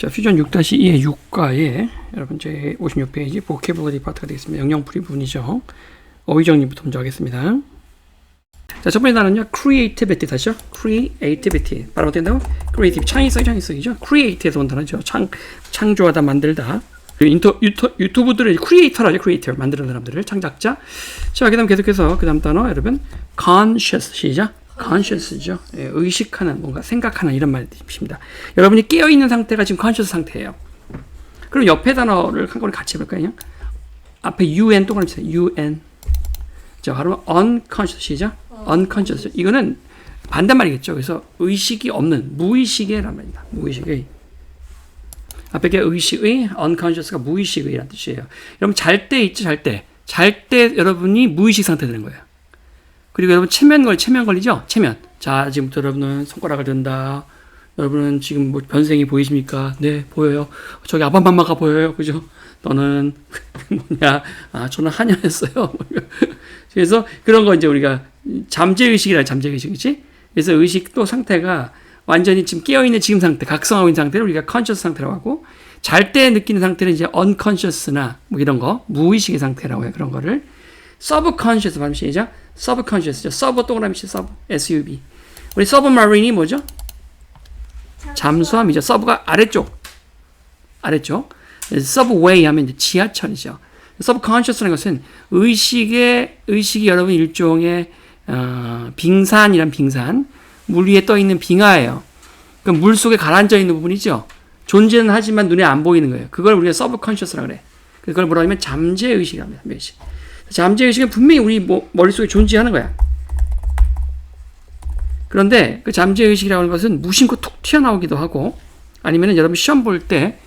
자, 퓨전 6-2의 6과에 여러분 제 56페이지 보케블러리 파트가 되겠습니다. 영영풀이 부분이죠. 어휘 정리부터 먼저 하겠습니다. 자, 첫 번째 단어는요. creativity 다시요. creativity. 바로 어떻게 된다고? creative. 창의성이죠. create에서 온 단어죠. 창조하다, 만들다. 유튜브들은 크리에이터라죠. 크리에이터. 만드는 사람들을. 창작자. 자, 그 다음 계속해서 그 다음 단어 여러분 conscious. 시작. conscious죠. 예, 의식하는, 뭔가 생각하는 이런 말입니다. 여러분이 깨어있는 상태가 지금 conscious 상태예요. 그럼 옆에 단어를 한 번에 같이 해볼까요? 앞에 un 동그라미 치세요. un. 자, 바로 unconscious. 시작. unconscious. 이거는 반대말이겠죠. 그래서 의식이 없는, 무의식의란 말입니다. 무의식의. 앞에 게 의식의, unconscious가 무의식의란 뜻이에요. 여러분 잘 때 있죠, 잘 때. 잘 때 여러분이 무의식 상태 되는 거예요. 그리고 여러분 체면 걸리죠? 체면. 자, 지금부터 여러분은 손가락을 든다. 여러분은 지금 뭐 변생이 보이십니까? 네, 보여요. 저기 아바마마가 보여요. 그죠? 너는 뭐냐? 아, 저는 한여했어요. 그래서 그런 거 이제 우리가 잠재의식이라 잠재의식이지? 그래서 의식도 상태가 완전히 지금 깨어있는 지금 상태, 각성하고 있는 상태를 우리가 conscious 상태라고 하고, 잘 때 느끼는 상태는 이제 unconscious나 뭐 이런 거, 무의식의 상태라고 해요. 그런 거를. subconscious 발음 시작. subconscious죠. sub 동그라미 치 sub, sub. 우리 submarine이 뭐죠? 잠수함이죠. sub가 아래쪽. subway 하면 이제 지하철이죠. subconscious라는 것은 의식이 여러분 일종의 빙산이란 빙산, 물 위에 떠 있는 빙하예요. 그럼 물 속에 가라앉아 있는 부분이죠. 존재는 하지만 눈에 안 보이는 거예요. 그걸 우리가 subconscious라고 그래. 그걸 뭐라고 하면 잠재의식이라고 합니다. 잠재의식. 잠재의식은 분명히 우리 머릿속에 존재하는 거야. 그런데 그 잠재의식이라고 하는 것은 무심코 툭 튀어나오기도 하고, 아니면 여러분 시험 볼 때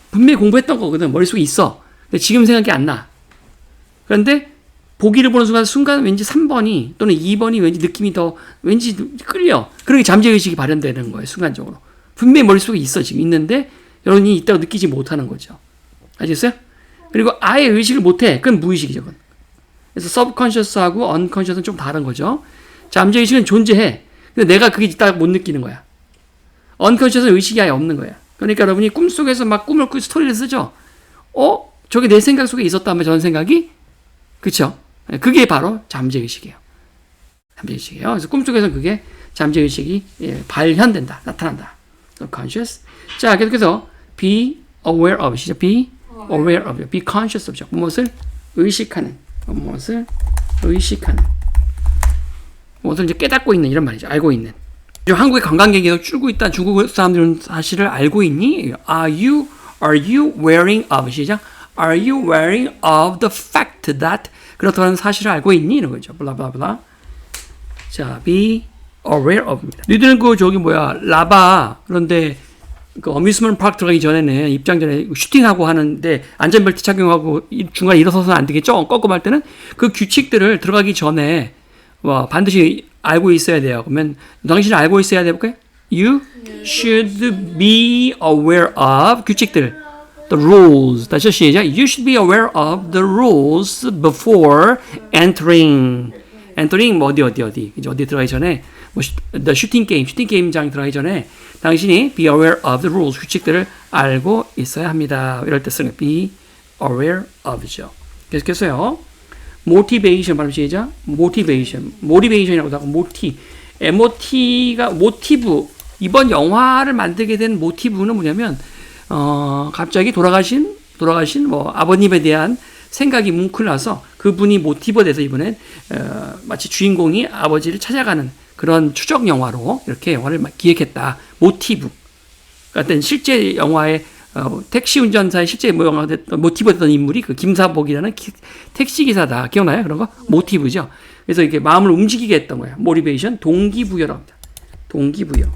분명히 공부했던 거거든. 머릿속에 있어. 근데 지금 생각이 안 나. 그런데 보기를 보는 순간 왠지 3번이 또는 2번이 왠지 느낌이 더 왠지 끌려. 그러게 잠재의식이 발현되는 거예요. 순간적으로. 분명히 머릿속에 있어. 지금 있는데 여러분이 있다고 느끼지 못하는 거죠. 아시겠어요? 그리고 아예 의식을 못해. 그건 무의식이죠. 그건. 그래서 subconscious하고 unconscious는 좀 다른 거죠. 잠재의식은 존재해. 근데 내가 그게 있다고 못 느끼는 거야. unconscious는 의식이 아예 없는 거야. 그러니까 여러분이 꿈속에서 막 꿈을 꾸고 스토리를 쓰죠. 저게 내 생각 속에 있었다면 저런 생각이, 그쵸? 그게 바로 잠재의식이에요. 잠재의식이에요. 그래서 꿈속에서 그게 잠재의식이 발현된다. 나타난다. conscious. 자, 계속해서 be aware of. 시작. be aware of. be conscious of. 무엇을 의식하는. 무엇을 이제 깨닫고 있는 이런 말이죠. 알고 있는. 한국의 관광객이 줄고 있다. 중국 사람들은 사실을 알고 있니? Are you wearing of? 시작. Are you wearing of the fact that? 그렇다는 사실을 알고 있니? 이런 거죠. 블라블라블라. 자, be aware of입니다. 너희들은 라바, 그런데 그 어뮤스먼트 파크 들어가기 전에는, 입장 전에 슈팅하고 하는데 안전벨트 착용하고 중간에 일어서서는 안 되겠죠? 꺾고 할 때는 그 규칙들을 들어가기 전에 반드시 알고 있어야 돼요. 그러면 당신은 알고 있어야 돼볼까요? You should be aware of 규칙들. The rules. 다시 시작. You should be aware of the rules before entering. entering 뭐 어디. 이제 어디 들어가기 전에 the 슈팅 게임장 들어가기 전에 당신이 be aware of the rules 규칙들을 알고 있어야 합니다. 이럴 때 쓰는 be aware of죠. 계속해서요. motivation 발음 시작. motivation이라고도 하고 MOT가 모티브. 이번 영화를 만들게 된 모티브는 뭐냐면 갑자기 돌아가신 아버님에 대한 생각이 뭉클나서 그분이 모티브가 돼서 이번엔 마치 주인공이 아버지를 찾아가는 그런 추적 영화로 이렇게 영화를 기획했다. 모티브. 같은 실제 영화의 택시 운전사의 실제 영화 모티브 됐던 인물이 그 김사복이라는 택시 기사다. 기억나요? 그런 거? 모티브죠. 그래서 이렇게 마음을 움직이게 했던 거야. 모티베이션, 동기부여라고 합니다. 동기부여.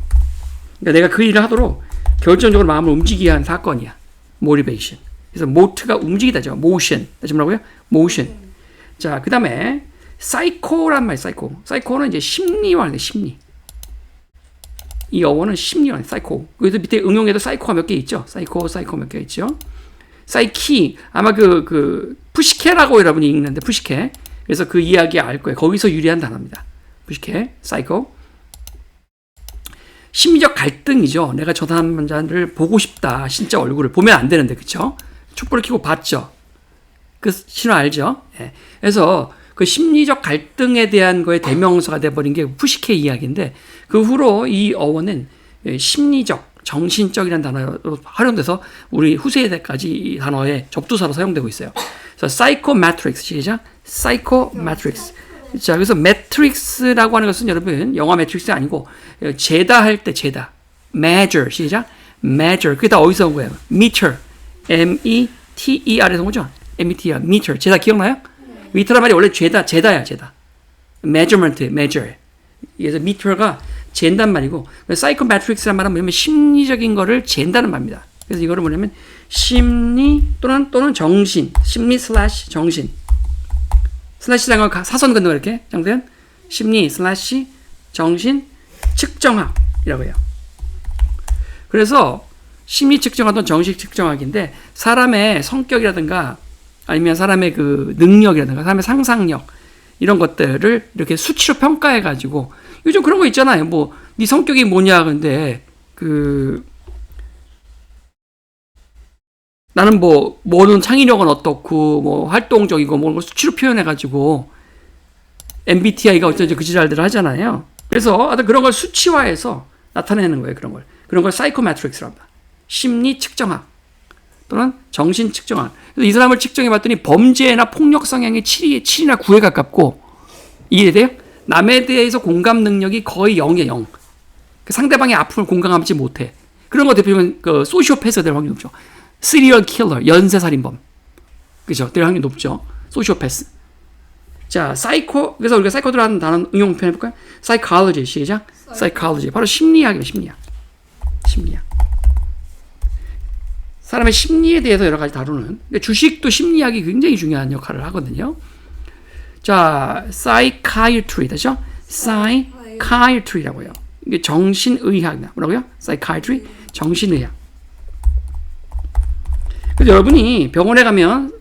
그러니까 내가 그 일을 하도록 결정적으로 마음을 움직이게 한 사건이야. 모티베이션. 그래서 모트가 움직이다죠. 모션. 다시 뭐라고요? 모션. 자, 그 다음에 사이코란 말, 사이코는 이제 심리화인데, 심리. 이 어원은 심리화, 사이코. 그래서 밑에 응용에도 사이코가 몇 개 있죠. 사이코 몇 개 있죠. 사이키, 아마 푸시케라고 여러분이 읽는데, 푸시케. 그래서 그 이야기 알 거예요. 거기서 유래한 단어입니다. 푸시케, 사이코. 심리적 갈등이죠. 내가 저 사람을 보고 싶다. 진짜 얼굴을 보면 안 되는데, 그쵸? 촛불을 켜고 봤죠. 그 신호 알죠? 예. 그래서 그 심리적 갈등에 대한 거에 대명사가 돼버린 게 푸시케 이야기인데, 그 후로 이 어원은 심리적, 정신적이라는 단어로 활용돼서 우리 후세대까지 이 단어의 접두사로 사용되고 있어요. 그래서 사이코매트릭스, 시작. 사이코매트릭스. 자, 그래서 매트릭스라고 하는 것은 여러분 영화 매트릭스 아니고 제다 할 때 제다. measure, 시작. measure. 그게 다 어디서 온 거예요? meter. M-E-T-E-R에서 온 거죠? M-E-T-E-R. meter. 제다 기억나요? meter란 말이 원래 제다야, 제다. measurement, measure. 그래서 meter가 잰단 말이고, 사이코매트릭스란 말은 뭐냐면 심리적인 거를 잰다는 말입니다. 그래서 이거를 뭐냐면 심리 또는 정신, 심리 슬래시 정신. 슬래시라는 건 사선 긋는 거 이렇게 장대현 심리 슬래시 정신 측정학이라고 해요. 그래서 심리 측정학 또는 정신 측정학인데 사람의 성격이라든가 아니면 사람의 그 능력이라든가 사람의 상상력 이런 것들을 이렇게 수치로 평가해 가지고 요즘 그런 거 있잖아요. 뭐 네 성격이 뭐냐 근데 나는 뭐 모든 창의력은 어떻고 뭐 활동적이고 뭐 수치로 표현해 가지고 MBTI가 어쩌지 그 지랄들을 하잖아요. 그래서 하여튼 그런 걸 수치화해서 나타내는 거예요. 그런 걸 사이코매트릭스라고 합니다. 심리 측정학 또는 정신 측정학. 그래서 이 사람을 측정해 봤더니 범죄나 폭력 성향이 7이나 9에 가깝고 이해돼요? 남에 대해서 공감 능력이 거의 0이에요. 0. 그 상대방의 아픔을 공감하지 못해. 그런 거 대표적인 그 소시오패스가 될 확률이 높죠. 시리얼 킬러, 연쇄살인범. 그죠? 될 확률이 높죠. 소시오패스. 자, 그래서 우리가 사이코드라는 단어 응용 표현 해볼까요? 사이콜로지, 시작. 사이콜로지. 바로 심리학이에요, 심리학. 사람의 심리에 대해서 여러 가지 다루는. 주식도 심리학이 굉장히 중요한 역할을 하거든요. 자, psychiatry, 다시요? psychiatry라고 해요. 이게 정신의학이다. 뭐라고요? psychiatry, 정신의학. 그래서 여러분이 병원에 가면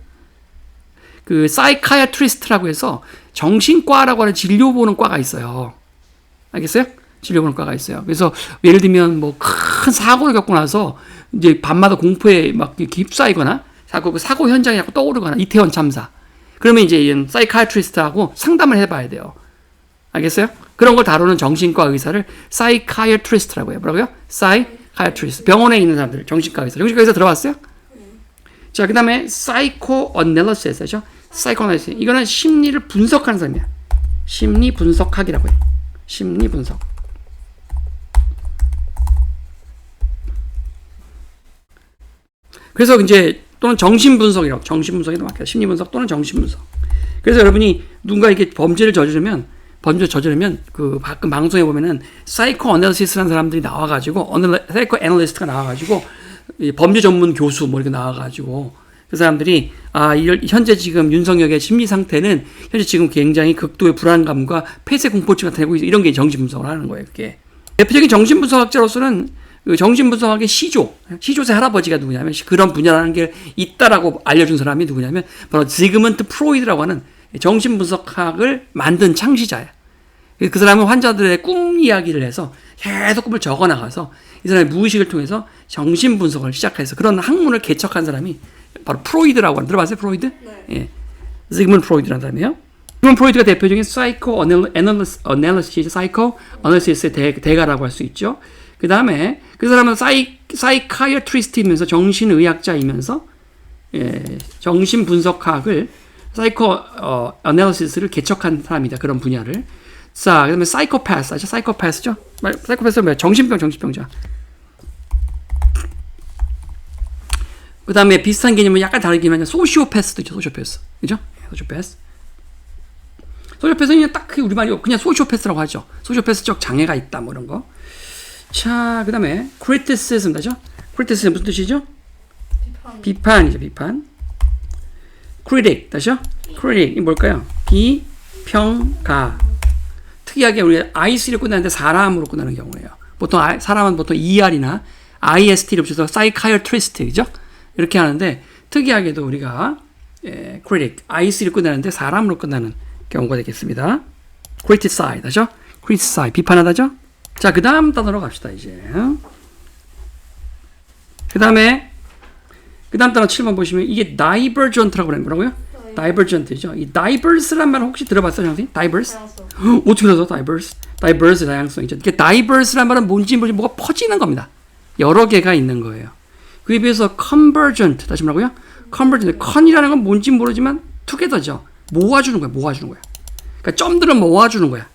그 사이카이아트리스트라고 해서 정신과라고 하는 진료 보는 과가 있어요. 알겠어요? 진료 보는 과가 있어요. 그래서 예를 들면 뭐 큰 사고를 겪고 나서 이제 밤마다 공포에 막 휩싸이거나 사고 현장에 자꾸 떠오르거나 이태원 참사. 그러면 이제 사이카이아트리스트하고 상담을 해봐야 돼요. 알겠어요? 그런 걸 다루는 정신과 의사를 사이카이아트리스트라고 해요. 뭐라고요? 사이카이아트리스트. 병원에 있는 사람들, 정신과 의사 들어봤어요? 자, 그 다음에 사이코어널리시스죠. 사이코어널리시스. 이거는 심리를 분석하는 사람이야. 심리 분석학이라고 해요. 심리 분석. 그래서 이제 또는 정신 분석이라고. 정신 분석이 더 맞겠다. 심리 분석 또는 정신 분석. 그래서 여러분이 누군가 이렇게 범죄를 저지르면 그 가끔 방송에 보면은 사이코어널리시스라는 사람들이 나와가지고 사이코어널리스트가 나와가지고 범죄 전문 교수 뭐 이렇게 나와가지고 그 사람들이 현재 지금 윤석열의 심리 상태는 현재 지금 굉장히 극도의 불안감과 폐쇄 공포증이 나타내고 이런 게 정신 분석을 하는 거예요. 그게 대표적인 정신 분석학자로서는 그 정신 분석학의 시조세 할아버지가 누구냐면 그런 분야라는 게 있다라고 알려준 사람이 누구냐면 바로 지그문트 프로이드라고 하는 정신 분석학을 만든 창시자야. 그 사람은 환자들의 꿈 이야기를 해서 계속 꿈을 적어 나가서 이 사람의 무의식을 통해서 정신 분석을 시작해서 그런 학문을 개척한 사람이 바로 프로이드라고 하는, 들어봤어요? 프로이드? 네. 예. 지그문트 프로이드라는 사람이에요. 지그문트 프로이드가 대표적인 사이코어널리시스의 대가라고 할 수 있죠. 그 다음에 그 사람은 사이카이아트리스트이면서 정신의학자이면서 정신 분석학을 사이코어널리시스를 개척한 사람이다. 그런 분야를. 자, 그 다음에 사이코패스, 아시죠? 사이코패스죠? 사이코패스는 뭐야? 정신병자. 그 다음에 비슷한 개념은 약간 다르긴 하지만 소시오패스도 있죠. 소시오패스. 그죠? 소시오패스. 소시오패스는 그냥 딱 우리말이 그냥 소시오패스라고 하죠. 소시오패스적 장애가 있다 뭐 이런 거. 자, 그 다음에 criticism죠? criticism 무슨 뜻이죠? 비판이죠. 비판. critic, 다시요? critic, 이 뭘까요? 비평가. 특이하게 우리가 IC를 끝나는데 사람으로 끝나는 경우예요. 보통 사람은 보통 ER이나 IST를 붙여서 psychiatrist, 그죠? 이렇게 하는데 특이하게도 우리가 critic, IC를 끝나는데 사람으로 끝나는 경우가 되겠습니다. criticize, 하죠? criticize, 비판하다죠? 자, 그 다음 단어로 갑시다, 이제. 그 다음 단어 7번 보시면 이게 divergent라고 그래요. 뭐라고요? divergent죠. 이 diverse란 말 혹시 들어봤어요, 선생님? diverse? 어떻게 알았어? diverse 다양성이죠. 이게 diverse란 말은 뭔지 뭐가 퍼지는 겁니다. 여러 개가 있는 거예요. 그에 비해서 convergent, 다시 뭐라고요? convergent, con이라는 건 뭔지 모르지만 together죠. 모아주는 거야, 그러니까 점들은 모아주는 거야.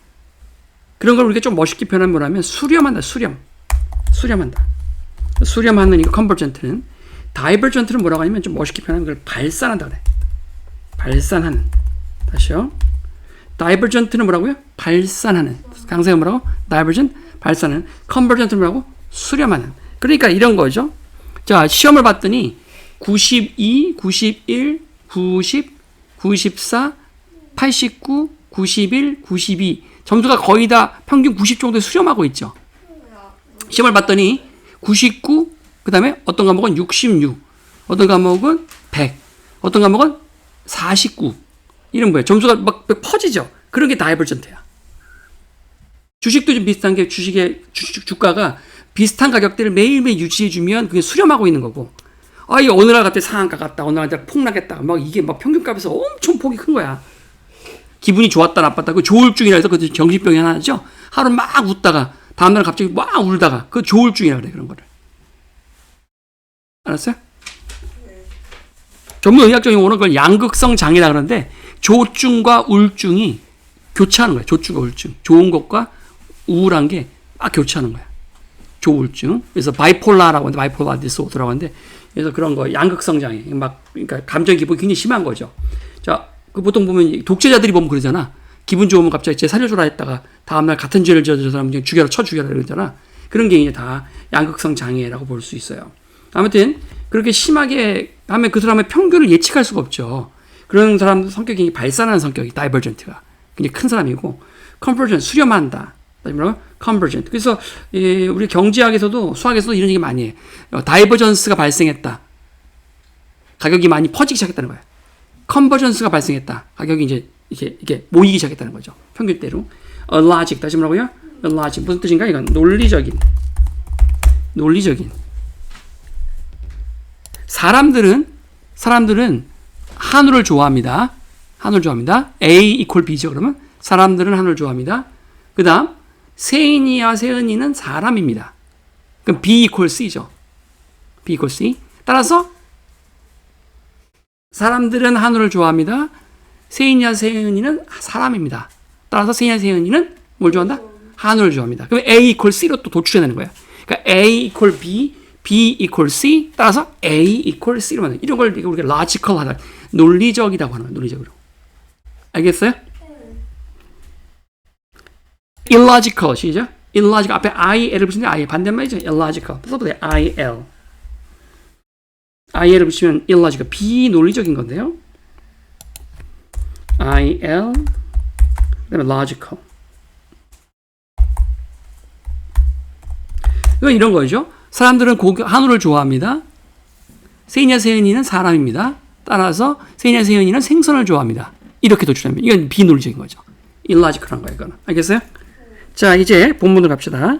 그런 걸 우리가 좀 멋있게 표현하면 뭐냐면 수렴한다, 수렴한다. 수렴하는 이거 convergent는, divergent는 뭐라고 하냐면 좀 멋있게 표현하면 그걸 발산한다 그래. 발산하는. 다시요. divergent는 뭐라고요? 발산하는. 강세가 뭐라고? divergent, 발산하는. convergent는 뭐라고? 수렴하는. 그러니까 이런 거죠. 자, 시험을 봤더니 92, 91, 90, 94, 89, 91, 92 점수가 거의 다 평균 90 정도에 수렴하고 있죠. 시험을 봤더니 99, 그 다음에 어떤 과목은 66, 어떤 과목은 100, 어떤 과목은 49 이런 거예요. 점수가 막 퍼지죠. 그런 게 다이버전트야. 주식도 좀 비슷한 게 주식의 주가가 비슷한 가격대를 매일매일 유지해주면 그게 수렴하고 있는 거고, 아, 이게 어느 날 갑자기 상한가 갔다, 어느 날 폭락했다, 막 이게 막 평균값에서 엄청 폭이 큰 거야. 기분이 좋았다, 나빴다, 그 조울증이라 해서 그 정신병이 하나죠. 하루 막 웃다가, 다음날 갑자기 막 울다가, 그 조울증이라 그래, 그런 거를. 알았어요? 전문 의학적인 용어는 그걸 양극성 장애라 그러는데, 조증과 울증이 교차하는 거야. 조증과 울증. 좋은 것과 우울한 게 막 교차하는 거야. 조울증. 그래서 바이폴라라고 하는데, 바이폴라 디스오더라고 하는데, 그래서 그런 거, 양극성 장애. 그러니까 감정 기복이 굉장히 심한 거죠. 자, 그 보통 보면 독재자들이 보면 그러잖아. 기분 좋으면 갑자기 쟤 살려주라 했다가 다음날 같은 죄를 저지른 사람 그냥 쳐 죽여라 그러잖아. 그런 게 이제 다 양극성 장애라고 볼 수 있어요. 아무튼 그렇게 심하게 하면 그 사람의 평균을 예측할 수가 없죠. 그런 사람 성격이 발산하는 성격이 다이버전트가 굉장히 큰 사람이고, 컨버전 수렴한다. 뭐라고? 컨버전트. 그래서 우리 경제학에서도 수학에서도 이런 얘기 많이 해. 다이버전스가 발생했다. 가격이 많이 퍼지기 시작했다는 거야. 컨버전스가 발생했다. 가격이 이제 이게 모이기 시작했다는 거죠. 평균대로. logic. 다시 뭐라고요? logic. 무슨 뜻인가? 이건 논리적인. 사람들은 한우를 좋아합니다. A equal B죠. 그러면 사람들은 한우를 좋아합니다. 그 다음 세인이와 세은이는 사람입니다. 그럼 B equal C죠. B equal C. 따라서 사람들은 한우를 좋아합니다. 세인이와 세은이는 사람입니다. 따라서 세인이와 세은이는 뭘 좋아한다? 한우를 좋아합니다. 그럼 A equal C로 또 도출해내는 거야. 그러니까 A equal B, B equal C, 따라서 A equal C로 만드는, 이런 걸 우리가 logical 하다, 논리적이라고 하는 거야. 논리적으로. 알겠어요? illogical, 시작. illogical, 앞에 IL을 붙이는데 I 반대말이죠. illogical. 써보세요. IL을 붙이면 illogical, 비논리적인 건데요. IL, 그 다음에 logical. 이건 이런 거죠. 사람들은 한우를 좋아합니다. 세인이와 세은이는 사람입니다. 따라서 세인이와 세은이는 생선을 좋아합니다. 이렇게 도출합니다. 이건 비논리적인 거죠. illogical한 거예요, 이거는. 알겠어요? 자, 이제 본문으로 갑시다.